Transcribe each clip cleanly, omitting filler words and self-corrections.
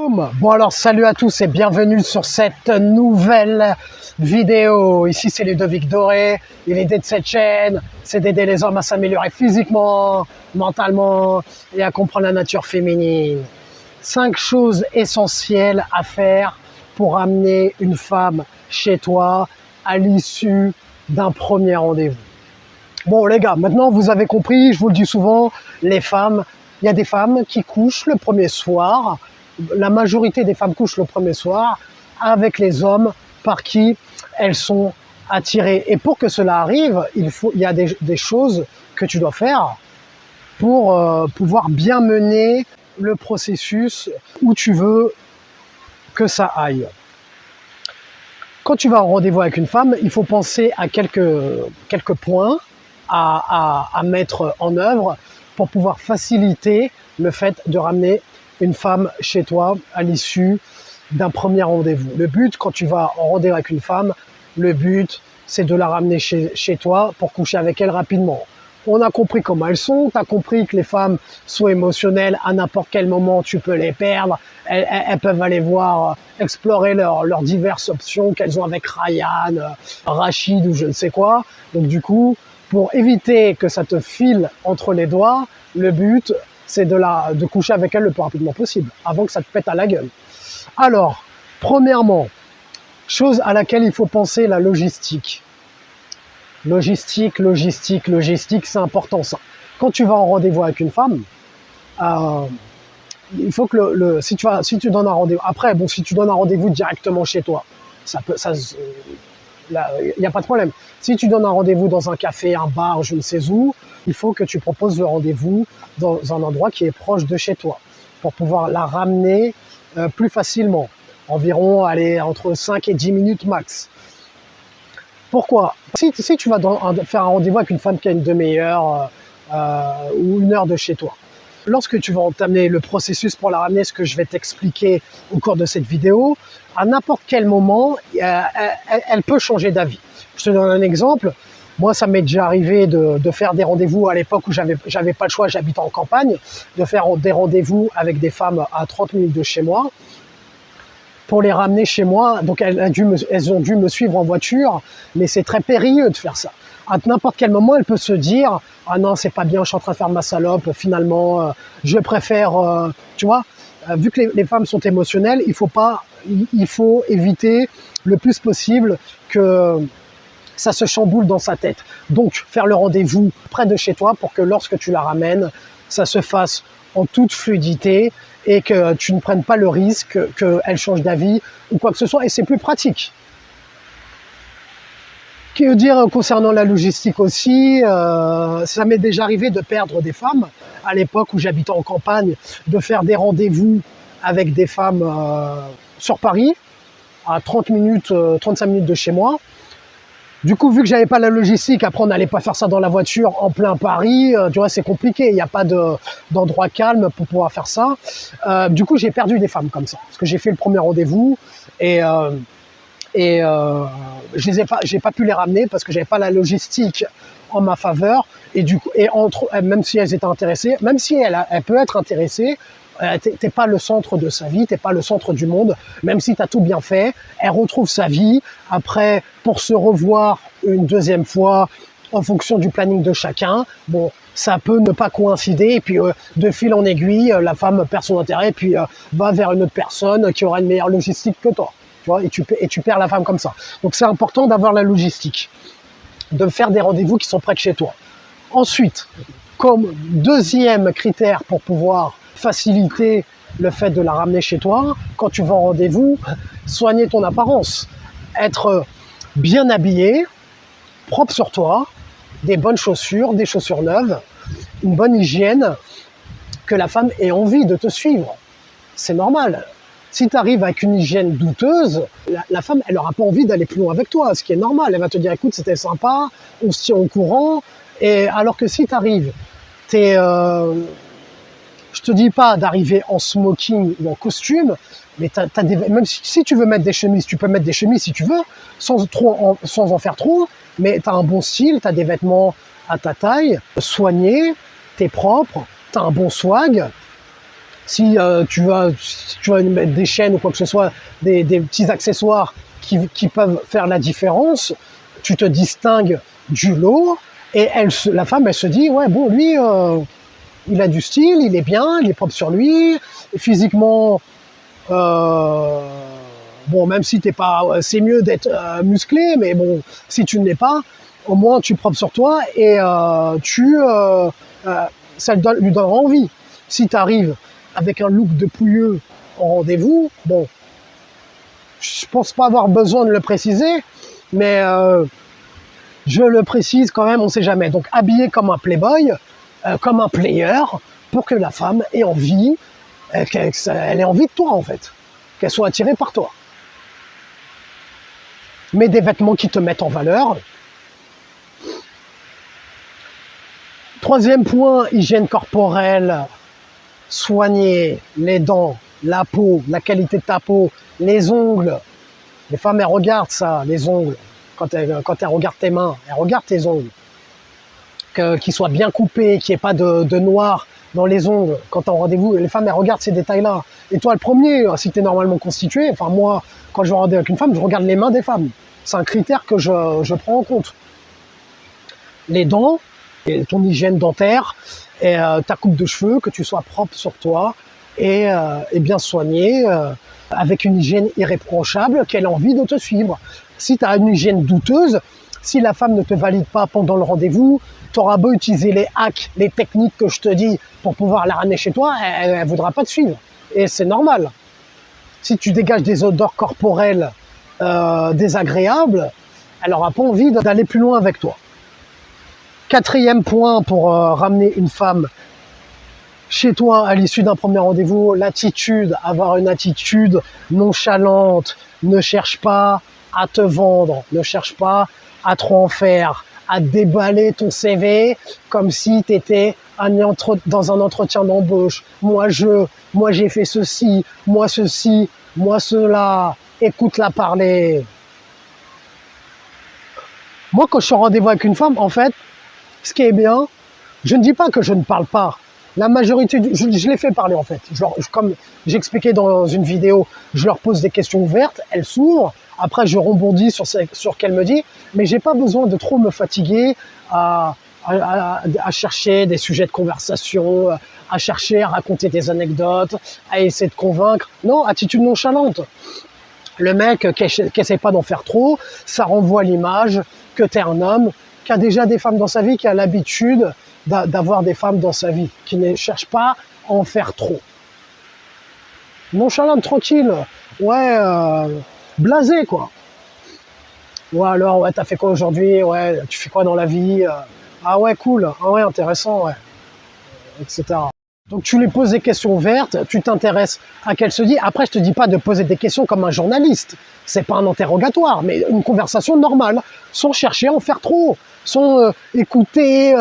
Boum! Bon alors salut à tous et bienvenue sur cette nouvelle vidéo. Ici c'est Ludovic Doré et l'idée de cette chaîne c'est d'aider les hommes à s'améliorer physiquement, mentalement et à comprendre la nature féminine. 5 choses essentielles à faire pour amener une femme chez toi à l'issue d'un premier rendez-vous. Bon les gars, maintenant vous avez compris, je vous le dis souvent, les femmes, il y a des femmes qui couchent le premier soir. La majorité des femmes couchent le premier soir avec les hommes par qui elles sont attirées. Et pour que cela arrive, il y a des choses que tu dois faire pour pouvoir bien mener le processus où tu veux que ça aille. Quand tu vas en rendez-vous avec une femme, il faut penser à quelques points à mettre en œuvre pour pouvoir faciliter le fait de ramener une femme chez toi à l'issue d'un premier rendez-vous. Le but, quand tu vas en rendez-vous avec une femme, le but, c'est de la ramener chez toi pour coucher avec elle rapidement. On a compris comment elles sont, tu as compris que les femmes sont émotionnelles, à n'importe quel moment tu peux les perdre, elles peuvent aller voir, explorer leurs diverses options qu'elles ont avec Ryan, Rachid ou je ne sais quoi. Donc du coup, pour éviter que ça te file entre les doigts, le but, c'est de coucher avec elle le plus rapidement possible, avant que ça te pète à la gueule. Alors, premièrement, chose à laquelle il faut penser, la logistique. Logistique, c'est important ça. Quand tu vas en rendez-vous avec une femme, il faut que si tu donnes un rendez-vous, après, bon, si tu donnes un rendez-vous directement chez toi, il n'y a pas de problème. Si tu donnes un rendez-vous dans un café, un bar, je ne sais où, il faut que tu proposes le rendez-vous dans un endroit qui est proche de chez toi pour pouvoir la ramener plus facilement. Environ entre 5 et 10 minutes max. Pourquoi? Si tu vas faire un rendez-vous avec une femme qui a une demi-heure ou 1 heure de chez toi, lorsque tu vas entamer le processus pour la ramener, ce que je vais t'expliquer au cours de cette vidéo, à n'importe quel moment, elle peut changer d'avis. Je te donne un exemple. Moi, ça m'est déjà arrivé de faire des rendez-vous à l'époque où j'avais pas le choix, j'habitais en campagne, de faire des rendez-vous avec des femmes à 30 minutes de chez moi pour les ramener chez moi. Donc, elles ont dû me suivre en voiture, mais c'est très périlleux de faire ça. À n'importe quel moment, elle peut se dire « Ah non, c'est pas bien, je suis en train de faire ma salope, finalement, je préfère… tu vois, vu que les femmes sont émotionnelles, il faut éviter le plus possible que ça se chamboule dans sa tête. Donc, faire le rendez-vous près de chez toi pour que lorsque tu la ramènes, ça se fasse en toute fluidité et que tu ne prennes pas le risque qu'elle change d'avis ou quoi que ce soit. Et c'est plus pratique. Que dire concernant la logistique aussi, ça m'est déjà arrivé de perdre des femmes à l'époque où j'habitais en campagne, de faire des rendez-vous avec des femmes sur Paris, à 35 minutes de chez moi. Du coup, vu que j'avais pas la logistique, après on n'allait pas faire ça dans la voiture en plein Paris, tu vois, c'est compliqué, il n'y a pas d'endroit calme pour pouvoir faire ça. Du coup, j'ai perdu des femmes comme ça, parce que j'ai fait le premier rendez-vous et j'ai pas pu les ramener parce que j'avais pas la logistique en ma faveur. Et du coup, même si elles étaient intéressées, même si elle peut être intéressée, t'es pas le centre de sa vie, t'es pas le centre du monde, même si tu as tout bien fait, elle retrouve sa vie après pour se revoir une deuxième fois en fonction du planning de chacun. Bon, ça peut ne pas coïncider et puis de fil en aiguille, la femme perd son intérêt et puis va vers une autre personne qui aura une meilleure logistique que toi. Tu vois, et tu perds la femme comme ça. Donc c'est important d'avoir la logistique, de faire des rendez-vous qui sont près de chez toi. Ensuite, comme deuxième critère pour pouvoir faciliter le fait de la ramener chez toi, quand tu vas en rendez-vous, soigner ton apparence. Être bien habillé, propre sur toi, des bonnes chaussures, des chaussures neuves, une bonne hygiène, que la femme ait envie de te suivre. C'est normal. Si tu arrives avec une hygiène douteuse, la femme, elle n'aura pas envie d'aller plus loin avec toi, ce qui est normal. Elle va te dire, écoute, c'était sympa, on se tient au courant. Et alors que si tu arrives, je te dis pas d'arriver en smoking ou en costume, mais même si tu veux mettre des chemises, tu peux mettre des chemises si tu veux, sans en faire trop, mais tu as un bon style, tu as des vêtements à ta taille, soignés, tu es propre, tu as un bon swag, Si tu vas mettre des chaînes ou quoi que ce soit, des petits accessoires qui peuvent faire la différence, tu te distingues du lot, et la femme, elle se dit, ouais, bon, lui, il a du style, il est bien, il est propre sur lui, physiquement, bon, même si t'es pas, c'est mieux d'être musclé, mais bon, si tu ne l'es pas, au moins tu es propre sur toi, et ça lui donnera envie. Si tu arrives avec un look de pouilleux en rendez-vous, bon, je pense pas avoir besoin de le préciser, mais je le précise quand même, on sait jamais. Donc habillé comme un playboy, comme un player, pour que la femme ait envie, elle ait envie de toi en fait, qu'elle soit attirée par toi. Mets des vêtements qui te mettent en valeur. Troisième point, hygiène corporelle, soigner les dents, la peau, la qualité de ta peau, les ongles. Les femmes, elles regardent ça, les ongles. Quand elles regardent tes mains, elles regardent tes ongles. Qu'ils soient bien coupés, qu'il n'y ait pas de noir dans les ongles. Quand tu es en rendez-vous, les femmes, elles regardent ces détails-là. Et toi, le premier, si tu es normalement constitué, enfin moi, quand je vais en rendez-vous avec une femme, je regarde les mains des femmes. C'est un critère que je prends en compte. Les dents, et ton hygiène dentaire, et ta coupe de cheveux, que tu sois propre sur toi et bien soigné, avec une hygiène irréprochable, qu'elle a envie de te suivre. Si tu as une hygiène douteuse, si la femme ne te valide pas pendant le rendez-vous, tu auras beau utiliser les hacks, les techniques que je te dis pour pouvoir la ramener chez toi, elle ne voudra pas te suivre. Et c'est normal. Si tu dégages des odeurs corporelles désagréables, elle n'aura pas envie d'aller plus loin avec toi. Quatrième point pour ramener une femme chez toi à l'issue d'un premier rendez-vous, l'attitude, avoir une attitude nonchalante. Ne cherche pas à te vendre, ne cherche pas à trop en faire, à déballer ton CV comme si tu étais dans un entretien d'embauche. Moi j'ai fait ceci, moi cela. Écoute-la parler. Moi, quand je suis en rendez-vous avec une femme, en fait, ce qui est bien, je ne dis pas que je ne parle pas. La majorité, je les fais parler en fait. Comme j'expliquais dans une vidéo, je leur pose des questions ouvertes, elles s'ouvrent. Après, je rebondis sur ce qu'elle me dit, mais j'ai pas besoin de trop me fatiguer à chercher des sujets de conversation, à chercher à raconter des anecdotes, à essayer de convaincre. Non, attitude nonchalante. Le mec qui essaie pas d'en faire trop, ça renvoie l'image que tu es un homme qui a déjà des femmes dans sa vie, qui a l'habitude d'avoir des femmes dans sa vie, qui ne cherche pas à en faire trop. Nonchalante, tranquille, ouais, blasé quoi. Ou alors, ouais, t'as fait quoi aujourd'hui? Ouais, tu fais quoi dans la vie? Ah ouais, cool, ah ouais, intéressant, ouais, etc. Donc tu lui poses des questions ouvertes, tu t'intéresses à qu'elle se dit. Après, je te dis pas de poser des questions comme un journaliste. C'est pas un interrogatoire, mais une conversation normale, sans chercher à en faire trop, sans écouter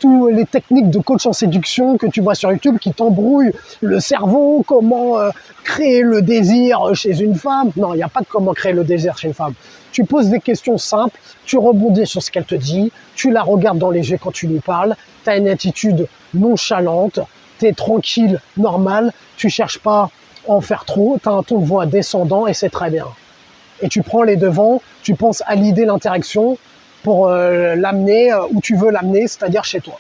toutes les techniques de coach en séduction que tu vois sur YouTube qui t'embrouillent le cerveau, comment créer le désir chez une femme. Non, il n'y a pas de comment créer le désir chez une femme. Tu poses des questions simples, tu rebondis sur ce qu'elle te dit, tu la regardes dans les yeux quand tu lui parles, tu as une attitude nonchalante, tu es tranquille, normal, tu cherches pas à en faire trop, tu as un ton de voix descendant et c'est très bien. Et tu prends les devants, tu penses à l'idée, l'interaction pour l'amener où tu veux l'amener, c'est-à-dire chez toi.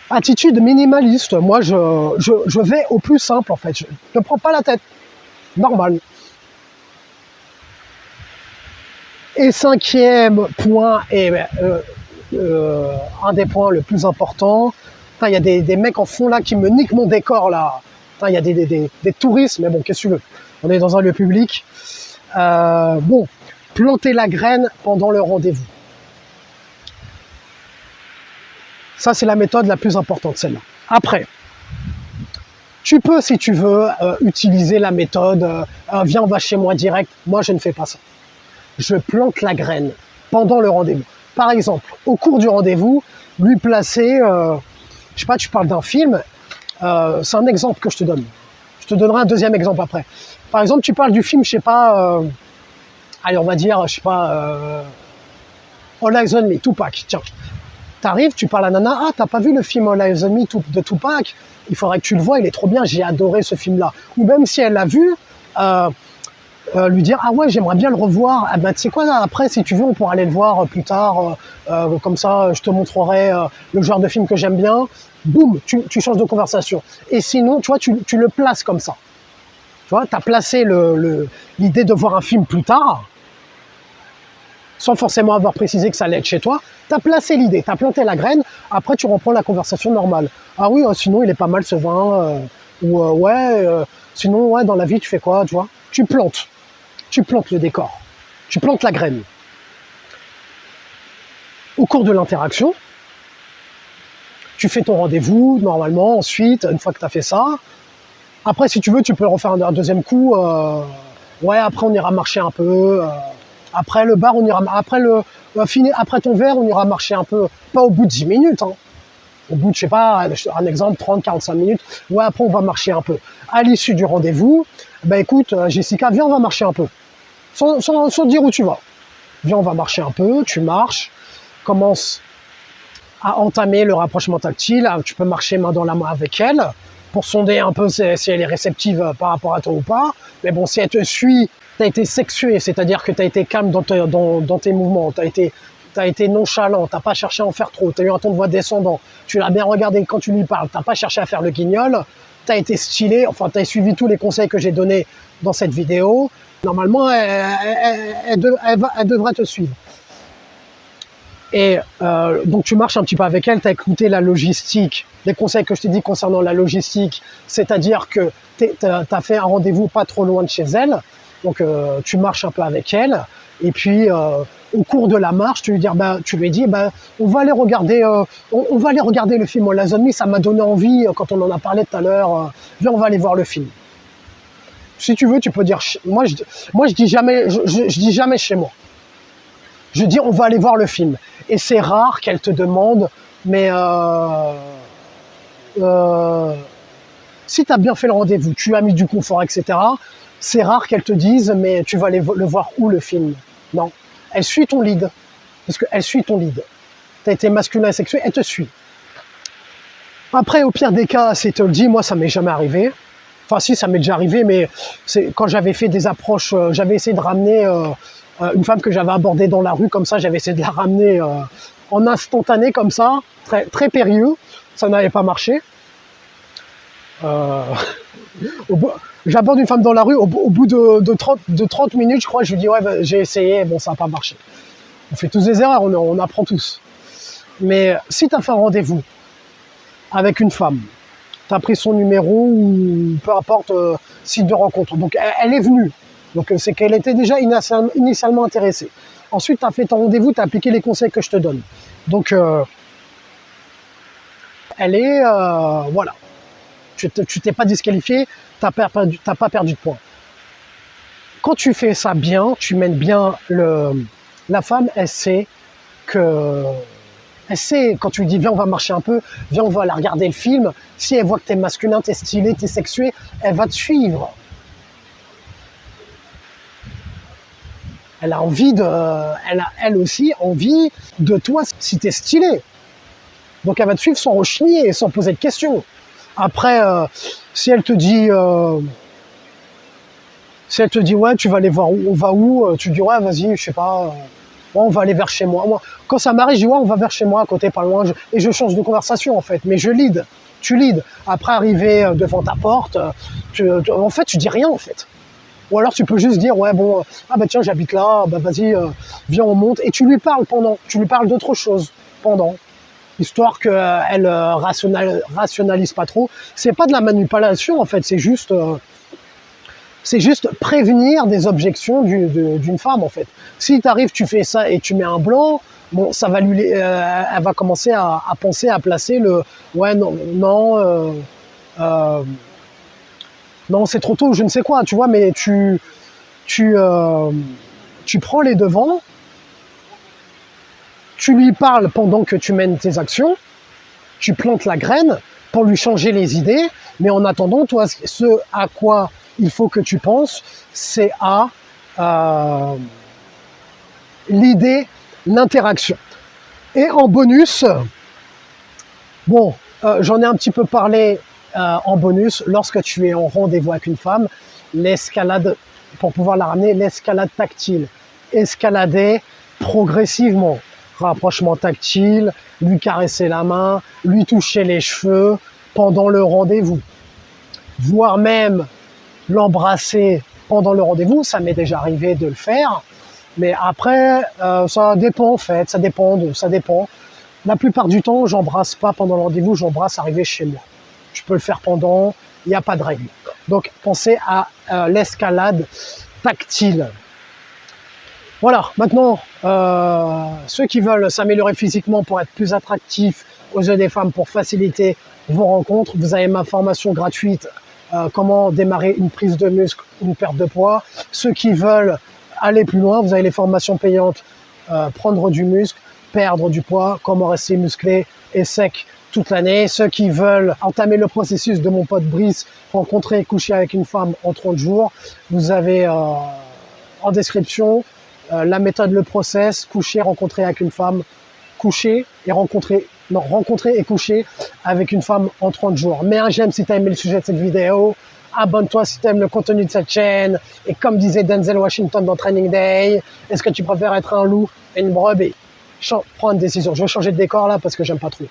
Attitude minimaliste, moi je vais au plus simple en fait, je ne prends pas la tête, normal. Et cinquième point, et un des points le plus important, il y a des mecs en fond là qui me niquent mon décor là. Il y a des touristes, mais bon, qu'est-ce que tu veux? On est dans un lieu public. Bon, planter la graine pendant le rendez-vous. Ça, c'est la méthode la plus importante, celle-là. Après, tu peux, si tu veux, utiliser la méthode viens, on va chez moi direct. Moi, je ne fais pas ça. Je plante la graine pendant le rendez-vous. Par exemple, au cours du rendez-vous, lui placer, je sais pas, tu parles d'un film, c'est un exemple que je te donne. Je te donnerai un deuxième exemple après. Par exemple, tu parles du film, je sais pas, allez, on va dire, je sais pas, All Eyes on Me, Tupac, tiens. T'arrives, tu parles à nana, ah, t'as pas vu le film Lies on Me de Tupac? Il faudrait que tu le vois, il est trop bien, j'ai adoré ce film-là. Ou même si elle l'a vu, lui dire, ah ouais, j'aimerais bien le revoir. Ah ben, tu sais quoi, là, après, si tu veux, on pourra aller le voir plus tard. Comme ça, je te montrerai le genre de film que j'aime bien. Boum, tu changes de conversation. Et sinon, tu vois, tu le places comme ça. Tu vois, tu as placé l'idée de voir un film plus tard, sans forcément avoir précisé que ça allait être chez toi. Tu as placé l'idée, tu as planté la graine, après tu reprends la conversation normale. Ah oui, sinon il est pas mal ce vin, sinon ouais, dans la vie tu fais quoi, tu vois? Tu plantes le décor, tu plantes la graine. Au cours de l'interaction, tu fais ton rendez-vous normalement, ensuite, une fois que tu as fait ça, après si tu veux, tu peux le refaire un deuxième coup, ouais, après on ira marcher un peu, après le bar, on ira, après ton verre, on ira marcher un peu, pas au bout de 10 minutes, hein. Au bout de, je sais pas, un exemple, 30-45 minutes, ouais, après on va marcher un peu. À l'issue du rendez-vous, bah écoute, Jessica, viens, on va marcher un peu. Sans dire où tu vas. Viens, on va marcher un peu, tu marches, commence à entamer le rapprochement tactile, tu peux marcher main dans la main avec elle, pour sonder un peu si elle est réceptive par rapport à toi ou pas. Mais bon, si elle te suit, tu as été sexué, c'est-à-dire que tu as été calme dans tes mouvements, tu as été nonchalant, tu n'as pas cherché à en faire trop, tu as eu un ton de voix descendant, tu l'as bien regardé quand tu lui parles, tu n'as pas cherché à faire le guignol, tu as été stylé, enfin tu as suivi tous les conseils que j'ai donnés dans cette vidéo. Normalement, elle devrait te suivre. Et donc tu marches un petit peu avec elle, tu as écouté la logistique, les conseils que je t'ai dit concernant la logistique, c'est-à-dire que tu as fait un rendez-vous pas trop loin de chez elle, donc tu marches un peu avec elle, et puis au cours de la marche, tu lui dis, on va aller regarder le film Lies on Me, ça m'a donné envie quand on en a parlé tout à l'heure, viens on va aller voir le film. Si tu veux, tu peux dire, moi je dis jamais chez moi. Je dis, on va aller voir le film. Et c'est rare qu'elle te demande, mais si tu as bien fait le rendez-vous, tu as mis du confort, etc., c'est rare qu'elle te dise, mais tu vas aller le voir où le film? Non. Elle suit ton lead. Parce qu'elle suit ton lead. Tu as été masculin et sexué, elle te suit. Après, au pire des cas, si elle te le dit, moi, ça m'est jamais arrivé. Enfin, si, ça m'est déjà arrivé, mais quand j'avais fait des approches, j'avais essayé de ramener une femme que j'avais abordée dans la rue, comme ça, j'avais essayé de la ramener en instantané, comme ça, très, très périlleux. Ça n'avait pas marché. J'aborde une femme dans la rue, au bout de 30 minutes, je crois, je lui dis, ouais, j'ai essayé, bon, ça n'a pas marché. On fait tous des erreurs, on apprend tous. Mais si tu as fait un rendez-vous avec une femme, tu as pris son numéro ou peu importe, site de rencontre, donc elle est venue. Donc c'est qu'elle était déjà initialement intéressée. Ensuite, tu as fait ton rendez-vous, tu as appliqué les conseils que je te donne. Donc, elle est... voilà. Tu t'es pas disqualifié, tu n'as pas perdu de points. Quand tu fais ça bien, tu mènes bien la femme, elle sait, quand tu lui dis viens on va marcher un peu, viens on va aller regarder le film, si elle voit que tu es masculin, tu es stylé, tu es sexué, elle va te suivre. Elle a envie elle a elle aussi envie de toi si tu es stylé. Donc elle va te suivre sans rechigner, sans poser de questions. Après, si elle te dit ouais tu vas aller voir où, on va où, tu dis ouais vas-y je sais pas, on va aller vers chez moi. Moi quand ça m'arrive je dis ouais on va vers chez moi à côté pas loin, et je change de conversation en fait, mais je lead, tu lead. Après arriver devant ta porte, en fait tu dis rien en fait. Ou alors tu peux juste dire ouais bon ah bah tiens j'habite là, bah vas-y viens on monte, et tu lui parles d'autre chose pendant, histoire qu'elle rationalise pas trop. C'est pas de la manipulation en fait, c'est juste prévenir des objections d'une femme en fait. Si tu arrives, tu fais ça et tu mets un blanc, bon, ça va elle va commencer à penser à placer le ouais non c'est trop tôt, je ne sais quoi, tu vois, mais tu prends les devants, tu lui parles pendant que tu mènes tes actions, tu plantes la graine pour lui changer les idées, mais en attendant, toi, ce à quoi il faut que tu penses, c'est à l'idée, l'interaction. Et en bonus, bon, j'en ai un petit peu parlé en bonus, lorsque tu es en rendez-vous avec une femme, l'escalade, pour pouvoir la ramener, l'escalade tactile. Escalader progressivement, rapprochement tactile, lui caresser la main, lui toucher les cheveux pendant le rendez-vous, voire même l'embrasser pendant le rendez-vous. Ça m'est déjà arrivé de le faire, mais après, ça dépend en fait, ça dépend. La plupart du temps, j'embrasse pas pendant le rendez-vous, j'embrasse arrivé chez moi. Je peux le faire pendant, il n'y a pas de règle. Donc, pensez à l'escalade tactile. Voilà, maintenant, ceux qui veulent s'améliorer physiquement pour être plus attractifs aux yeux des femmes, pour faciliter vos rencontres, vous avez ma formation gratuite, comment démarrer une prise de muscle, une perte de poids. Ceux qui veulent aller plus loin, vous avez les formations payantes, prendre du muscle, perdre du poids, comment rester musclé et sec toute l'année. Ceux qui veulent entamer le processus de mon pote Brice, rencontrer et coucher avec une femme en 30 jours, vous avez en description la méthode, le process, coucher, rencontrer avec une femme, coucher et rencontrer et coucher avec une femme en 30 jours. Mets un j'aime si tu as aimé le sujet de cette vidéo, abonne-toi si tu aimes le contenu de cette chaîne, et comme disait Denzel Washington dans Training Day, est-ce que tu préfères être un loup et une brebis? Prends une décision. Je vais changer de décor là parce que j'aime pas trop.